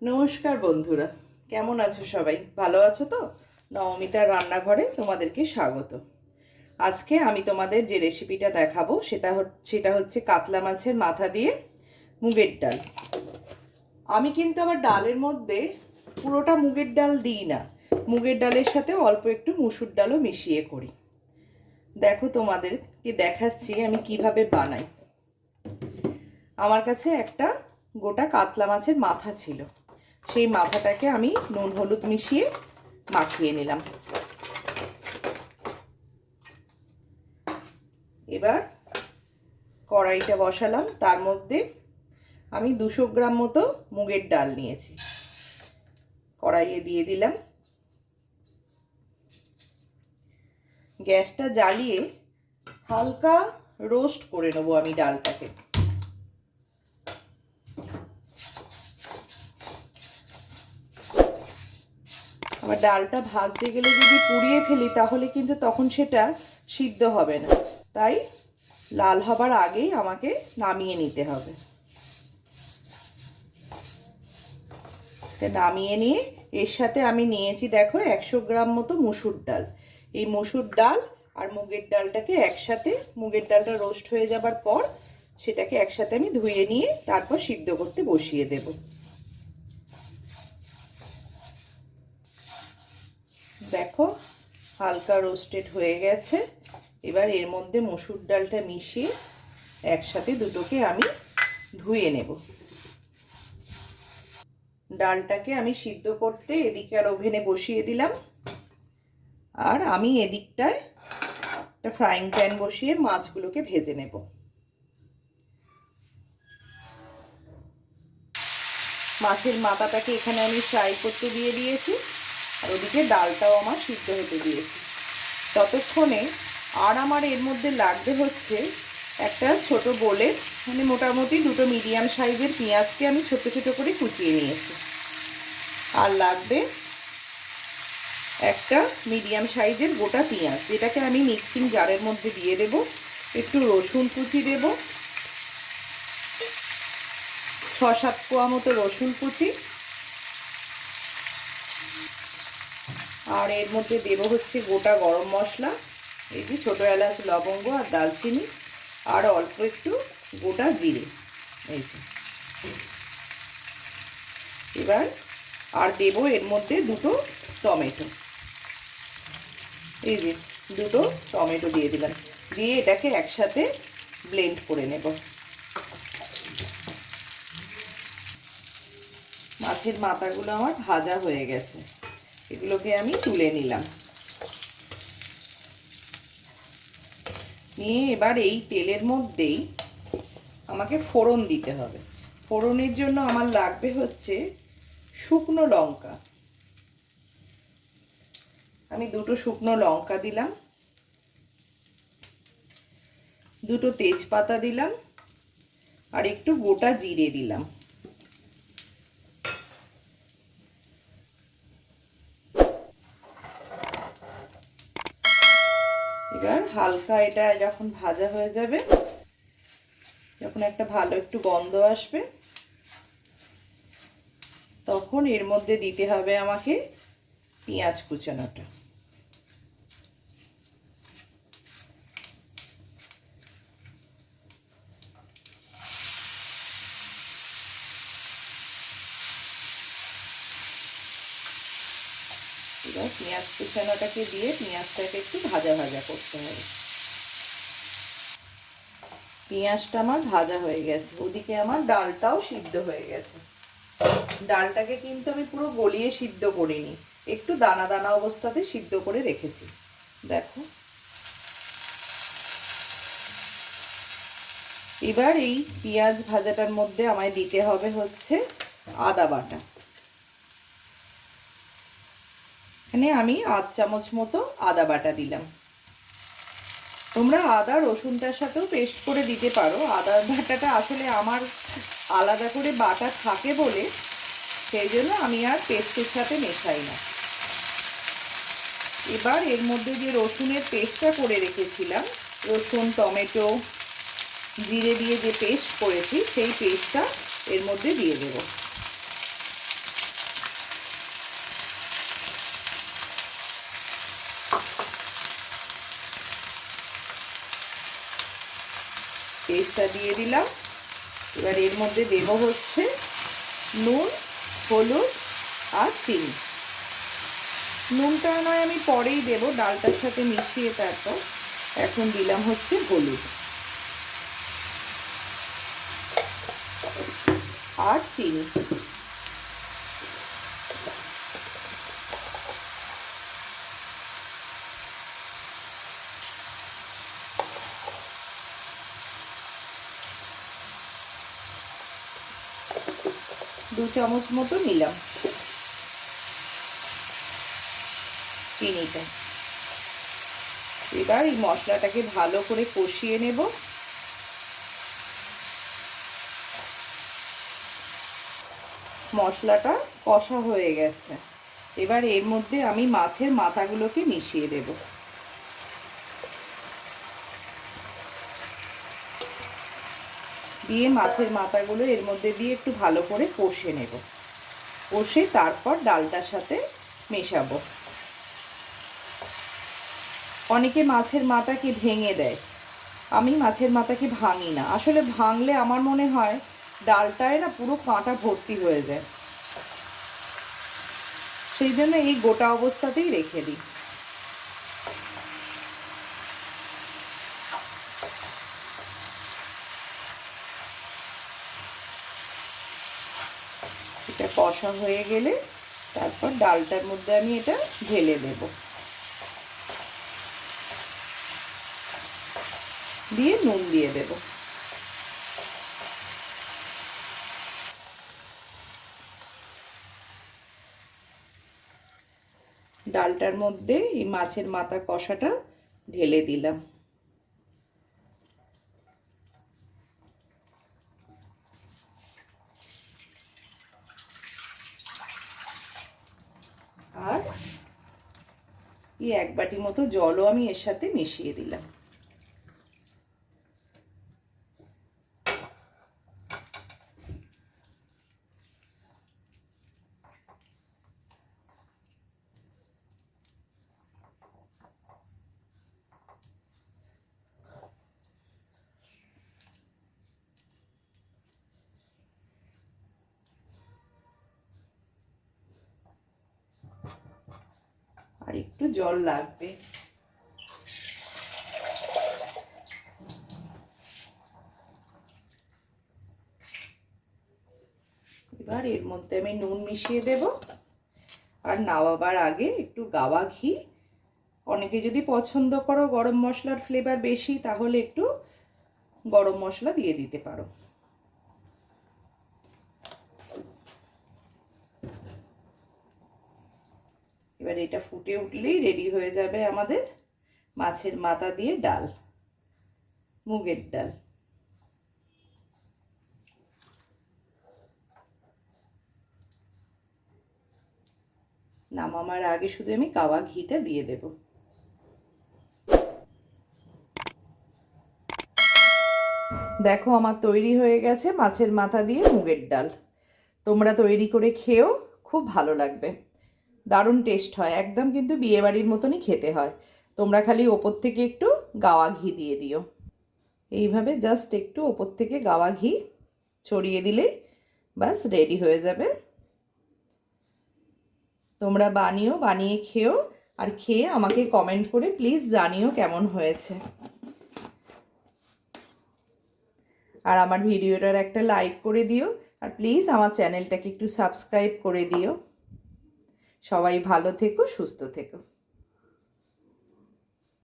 নমস্কার বন্ধুরা, কেমন আছো সবাই? ভালো আছো তো? নবমিতার রান্নাঘরে তোমাদেরকে স্বাগত। আজকে আমি তোমাদের যে রেসিপিটা দেখাবো সেটা হচ্ছে কাতলা মাছের মাথা দিয়ে মুগের ডাল। আমি কিন্তু আবার ডালের মধ্যে পুরোটা মুগের ডাল দিই না, মুগের ডালের সাথে অল্প একটু মুসুর ডালও মিশিয়ে করি। দেখো তোমাদেরকে দেখাচ্ছি আমি কিভাবে বানাই। আমার কাছে একটা গোটা কাতলা মাছের মাথা ছিল, সেই মাথাটাকে আমি নুন হলুদ মিশিয়ে মাখিয়ে নিলাম। এবার কড়াইটা বসালাম, তার মধ্যে আমি 200 গ্রাম মতো মুগের ডাল নিয়েছি, কড়াইয়ে দিয়ে দিলাম। গ্যাসটা জ্বালিয়ে হালকা রোস্ট করে নেবো আমি ডালটাকে। আবার ডালটা ভাজতে গেলে যদি পুড়িয়ে ফেলি তাহলে কিন্তু তখন সেটা সিদ্ধ হবে না, তাই লাল হবার আগেই আমাকে নামিয়ে নিতে হবে। নামিয়ে নিয়ে এর সাথে আমি নিয়েছি দেখো 100 গ্রাম মতো মুসুর ডাল। এই মুসুর ডাল আর মুগের ডালটাকে একসাথে, মুগের ডালটা রোস্ট হয়ে যাবার পর সেটাকে একসাথে আমি ধুয়ে নিয়ে তারপর সিদ্ধ করতে বসিয়ে দেব। দেখো হালকা রোস্টেড হয়ে গেছে। এবার এর মধ্যে মসুর ডালটা মিশিয়ে একসাথে দুটোকে আমি ধুয়ে নেব। ডালটাকে আমি সিদ্ধ করতে এদিকে আর ওভেনে বসিয়ে দিলাম, আর আমি এদিকটায় একটা ফ্রাইং প্যান বসিয়ে মাছগুলোকে ভেজে নেব। মাছের মাথাটাকে এখানে আমি ফ্রাই করতে দিয়ে দিয়েছি, আর ওদিকে ডালটাও আমার সিদ্ধ হতে দিয়েছি। ততক্ষণে আর আমার এর মধ্যে লাগবে হচ্ছে একটা ছোট বোলে, মানে মোটামুটি দুটো মিডিয়াম সাইজের পেঁয়াজকে আমি ছোট ছোট করে কুচিয়ে নিয়েছি। আর লাগবে একটা মিডিয়াম সাইজের গোটা পেঁয়াজ, যেটাকে আমি মিক্সিং জারের মধ্যে দিয়ে দেব। একটু রসুন কুচি দেব, 6-7 কোয়া মতো রসুন কুচি। আর এর মধ্যে দেব হচ্ছে গোটা গরম মশলা, এই যে ছোটো এলাচ, লবঙ্গ আর দালচিনি, আর অল্প একটু গোটা জিরে। এই যে এবার আর দেব এর মধ্যে দুটো টমেটো, এই যে দুটো টমেটো দিয়ে দিলাম, দিয়ে এটাকে একসাথে ব্লেন্ড করে নেব। মাছের মাথাগুলো আমার ভাজা হয়ে গেছে, এগুলোকে আমি তুলে নিলাম। নিয়ে এবার এই তেলের মধ্যেই আমাকে ফোড়ন দিতে হবে। ফোড়নের জন্য আমার লাগবে হচ্ছে শুকনো লঙ্কা। আমি দুটো শুকনো লঙ্কা দিলাম, দুটো তেজপাতা দিলাম, আর একটু গোটা জিরে দিলাম। এবার হালকা এটা যখন ভাজা হয়ে যাবে, যখন একটা ভালো একটু গন্ধ আসবে, তখন এর মধ্যে দিতে হবে আমাকে পেঁয়াজ কুচানোটা। এবার পেঁয়াজ কুচানোটাকে দিয়ে পেঁয়াজটাকে একটু ভাজা ভাজা করতে হবে। পেঁয়াজটা আমার ভাজা হয়ে গেছে, ওদিকে আমার ডালটাও সিদ্ধ হয়ে গেছে। ডালটাকে কিন্তু আমি পুরো গলিয়ে সিদ্ধ করিনি, একটু দানা দানা অবস্থাতে সিদ্ধ করে রেখেছি। দেখো এবার এই পেঁয়াজ ভাজাটার মধ্যে আমায় দিতে হবে হচ্ছে আদা বাটা। এখানে আমি 1 চামচ মতো আদা বাটা দিলাম। তোমরা আদা রসুনটার সাথেও পেস্ট করে দিতে পারো। আদা বাটাটা আসলে আমার আলাদা করে বাটা থাকে বলে সেই জন্য আমি আর পেস্টের সাথে মেশাই না। এবার এর মধ্যে যে রসুনের পেস্টটা করে রেখেছিলাম, রসুন, টমেটো, জিরে দিয়ে যে পেস্ট করেছি, সেই পেস্টটা এর মধ্যে দিয়ে দেব। পেস্টটা দিয়ে দিলাম। এবার এর মধ্যে দেব হচ্ছে নুন, হলুদ আর চিনি। নুনটা নয় আমি পরেই দেব, ডালটার সাথে মিশিয়ে। তারপর এখন দিলাম হচ্ছে হলুদ আর চিনি। দু চামচ মতো নিলাম চিনিটা। এবার এই মশলাটাকে ভালো করে কষিয়ে নেব। মশলাটা কষা হয়ে গেছে। এবার এর মধ্যে আমি মাছের মাথাগুলোকে মিশিয়ে দেব। দিয়ে মাছের মাথাগুলো এর মধ্যে দিয়ে একটু ভালো করে কষে নেব। কষে তারপর ডালটার সাথে মেশাবো। অনেকে মাছের মাথাকে ভেঙে দেয়, আমি মাছের মাথাকে ভাঙি না। আসলে ভাঙলে আমার মনে হয় ডালটায় না পুরো কাঁটা ভর্তি হয়ে যায়, সেই জন্য এই গোটা অবস্থাতেই রেখে দিই। এটা কষা হয়ে গেলে তারপর ডালটার মধ্যে আমি এটা ঢেলে দেব, দিয়ে নুন দিয়ে দেব। ডালটার মধ্যে এই মাছের মাথা কষাটা ঢেলে দিলাম। আর এই এক বাটি মতো জলও আমি এর সাথে মিশিয়ে দিলাম। আর একটু জল লাগবে। এবার এর মধ্যে আমি নুন মিশিয়ে দেব। আর নামাবার আগে একটু গাওয়া ঘি, অনেকে যদি পছন্দ করো গরম মশলার ফ্লেভার বেশি, তাহলে একটু গরম মশলা দিয়ে দিতে পারো। এবার এটা ফুটে উঠলেই রেডি হয়ে যাবে আমাদের মাছের মাথা দিয়ে ডাল, মুগের ডাল। নামাবার আগে শুধু আমি গাওয়া ঘিটা দিয়ে দেব। দেখো আমার তৈরি হয়ে গেছে মাছের মাথা দিয়ে মুগের ডাল। তোমরা তৈরি করে খেও, খুব ভালো লাগবে, দারুণ টেস্ট হয় একদম, কিন্তু বিয়েবাড়ির মতনই খেতে হয়। তোমরা খালি ওপর থেকে একটু গাওয়া ঘি দিয়ে দিও। এইভাবে জাস্ট একটু ওপর থেকে গাওয়া ঘি ছড়িয়ে দিলেই ব্যাস রেডি হয়ে যাবে। তোমরা বানিয়ে খেও, আর খেয়ে আমাকে কমেন্ট করে প্লিজ জানিও কেমন হয়েছে। আর আমার ভিডিওটার একটা লাইক করে দিও, আর প্লিজ আমার চ্যানেলটাকে একটু সাবস্ক্রাইব করে দিও। সবাই ভালো থেকো, সুস্থ থেকো।